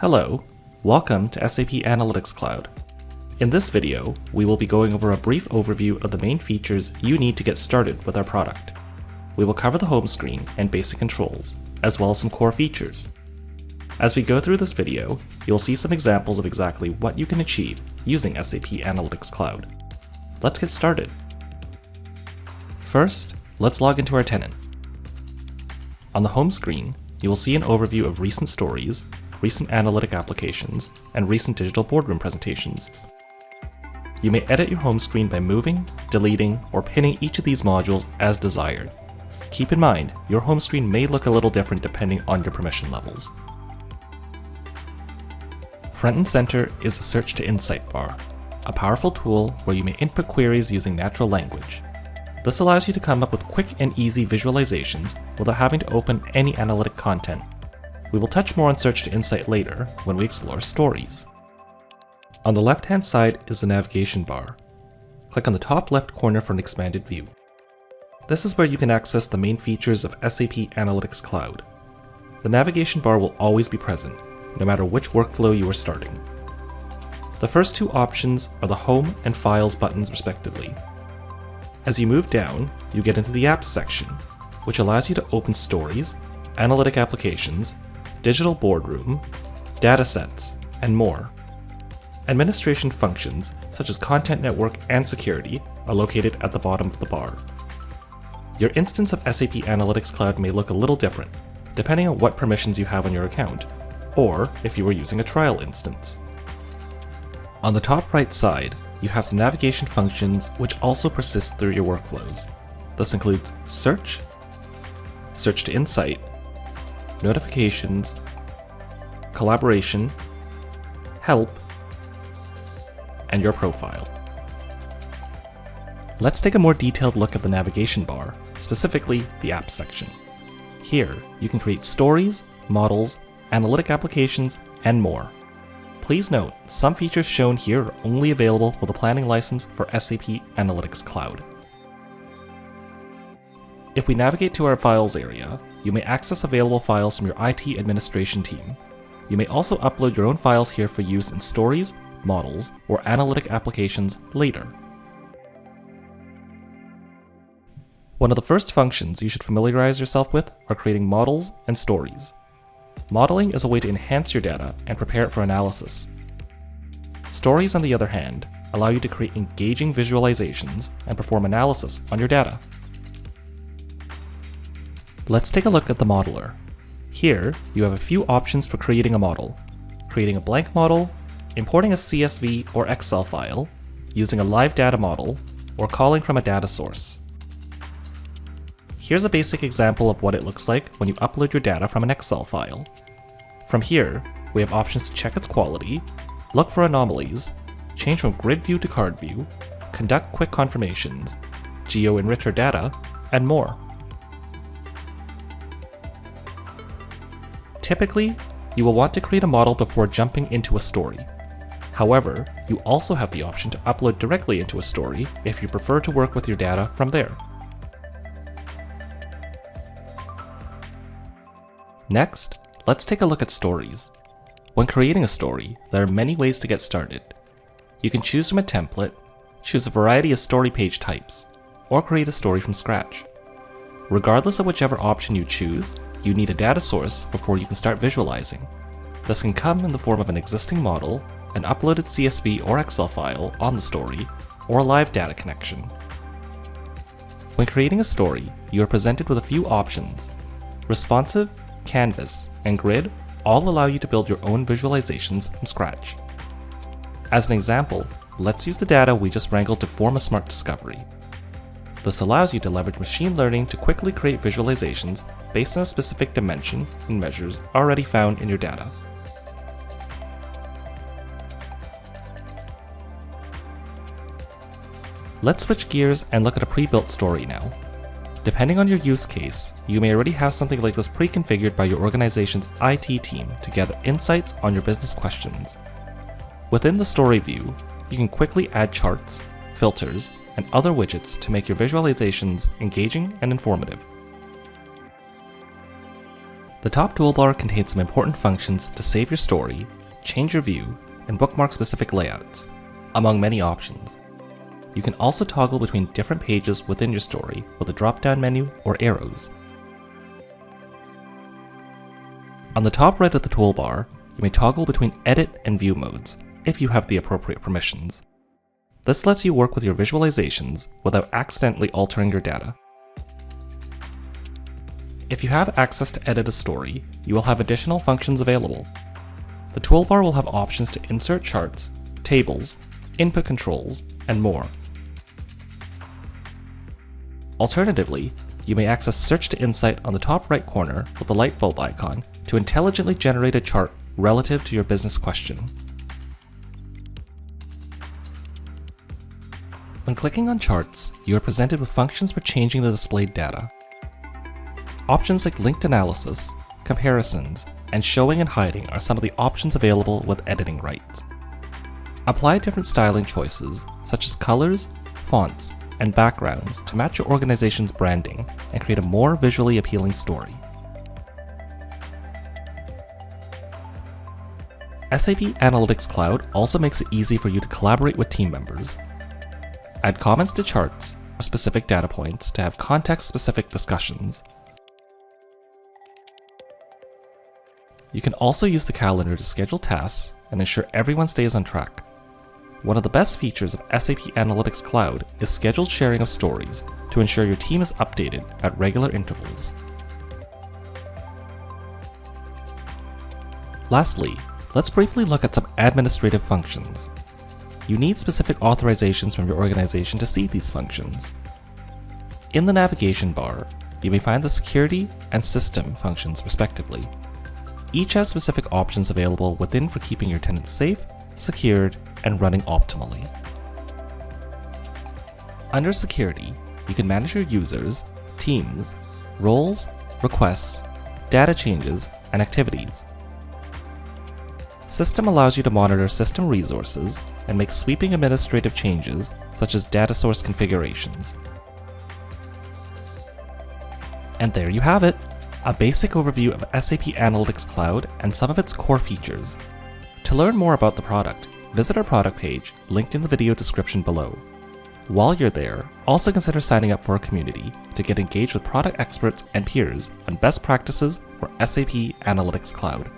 Hello, welcome to SAP Analytics Cloud. In this video, we will be going over a brief overview of the main features you need to get started with our product. We will cover the home screen and basic controls, as well as some core features. As we go through this video, you'll see some examples of exactly what you can achieve using SAP Analytics Cloud. Let's get started. First, let's log into our tenant. On the home screen, you will see an overview of recent stories, recent analytic applications, and recent digital boardroom presentations. You may edit your home screen by moving, deleting, or pinning each of these modules as desired. Keep in mind, your home screen may look a little different depending on your permission levels. Front and center is the Search to Insight bar, a powerful tool where you may input queries using natural language. This allows you to come up with quick and easy visualizations without having to open any analytic content. We will touch more on Search to Insight later when we explore stories. On the left-hand side is the navigation bar. Click on the top left corner for an expanded view. This is where you can access the main features of SAP Analytics Cloud. The navigation bar will always be present, no matter which workflow you are starting. The first two options are the Home and Files buttons respectively. As you move down, you get into the Apps section, which allows you to open stories, analytic applications, digital boardroom, datasets, and more. Administration functions, such as Content Network and Security, are located at the bottom of the bar. Your instance of SAP Analytics Cloud may look a little different, depending on what permissions you have on your account, or if you were using a trial instance. On the top right side, you have some navigation functions which also persist through your workflows. This includes Search, Search to Insight, Notifications, Collaboration, Help, and your profile. Let's take a more detailed look at the navigation bar, specifically the Apps section. Here, you can create stories, models, analytic applications, and more. Please note, some features shown here are only available with a planning license for SAP Analytics Cloud. If we navigate to our Files area, you may access available files from your IT administration team. You may also upload your own files here for use in stories, models, or analytic applications later. One of the first functions you should familiarize yourself with are creating models and stories. Modeling is a way to enhance your data and prepare it for analysis. Stories, on the other hand, allow you to create engaging visualizations and perform analysis on your data. Let's take a look at the modeler. Here, you have a few options for creating a model: creating a blank model, importing a CSV or Excel file, using a live data model, or calling from a data source. Here's a basic example of what it looks like when you upload your data from an Excel file. From here, we have options to check its quality, look for anomalies, change from grid view to card view, conduct quick confirmations, geo-enrich your data, and more. Typically, you will want to create a model before jumping into a story. However, you also have the option to upload directly into a story if you prefer to work with your data from there. Next, let's take a look at stories. When creating a story, there are many ways to get started. You can choose from a template, choose a variety of story page types, or create a story from scratch. Regardless of whichever option you choose, you need a data source before you can start visualizing. This can come in the form of an existing model, an uploaded CSV or Excel file on the story, or a live data connection. When creating a story, you are presented with a few options. Responsive, Canvas, and Grid all allow you to build your own visualizations from scratch. As an example, let's use the data we just wrangled to form a smart discovery. This allows you to leverage machine learning to quickly create visualizations based on a specific dimension and measures already found in your data. Let's switch gears and look at a pre-built story now. Depending on your use case, you may already have something like this pre-configured by your organization's IT team to gather insights on your business questions. Within the story view, you can quickly add charts, filters, and other widgets to make your visualizations engaging and informative. The top toolbar contains some important functions to save your story, change your view, and bookmark specific layouts, among many options. You can also toggle between different pages within your story with a drop-down menu or arrows. On the top right of the toolbar, you may toggle between edit and view modes, if you have the appropriate permissions. This lets you work with your visualizations without accidentally altering your data. If you have access to edit a story, you will have additional functions available. The toolbar will have options to insert charts, tables, input controls, and more. Alternatively, you may access Search to Insight on the top right corner with the light bulb icon to intelligently generate a chart relative to your business question. When clicking on charts, you are presented with functions for changing the displayed data. Options like linked analysis, comparisons, and showing and hiding are some of the options available with editing rights. Apply different styling choices, such as colors, fonts, and backgrounds to match your organization's branding and create a more visually appealing story. SAP Analytics Cloud also makes it easy for you to collaborate with team members. Add comments to charts or specific data points to have context-specific discussions. You can also use the calendar to schedule tasks and ensure everyone stays on track. One of the best features of SAP Analytics Cloud is scheduled sharing of stories to ensure your team is updated at regular intervals. Lastly, let's briefly look at some administrative functions. You need specific authorizations from your organization to see these functions. In the navigation bar, you may find the security and system functions respectively. Each have specific options available within for keeping your tenants safe, secured, and running optimally. Under Security, you can manage your users, teams, roles, requests, data changes, and activities. System allows you to monitor system resources and make sweeping administrative changes such as data source configurations. And there you have it, a basic overview of SAP Analytics Cloud and some of its core features. To learn more about the product, visit our product page linked in the video description below. While you're there, also consider signing up for our community to get engaged with product experts and peers on best practices for SAP Analytics Cloud.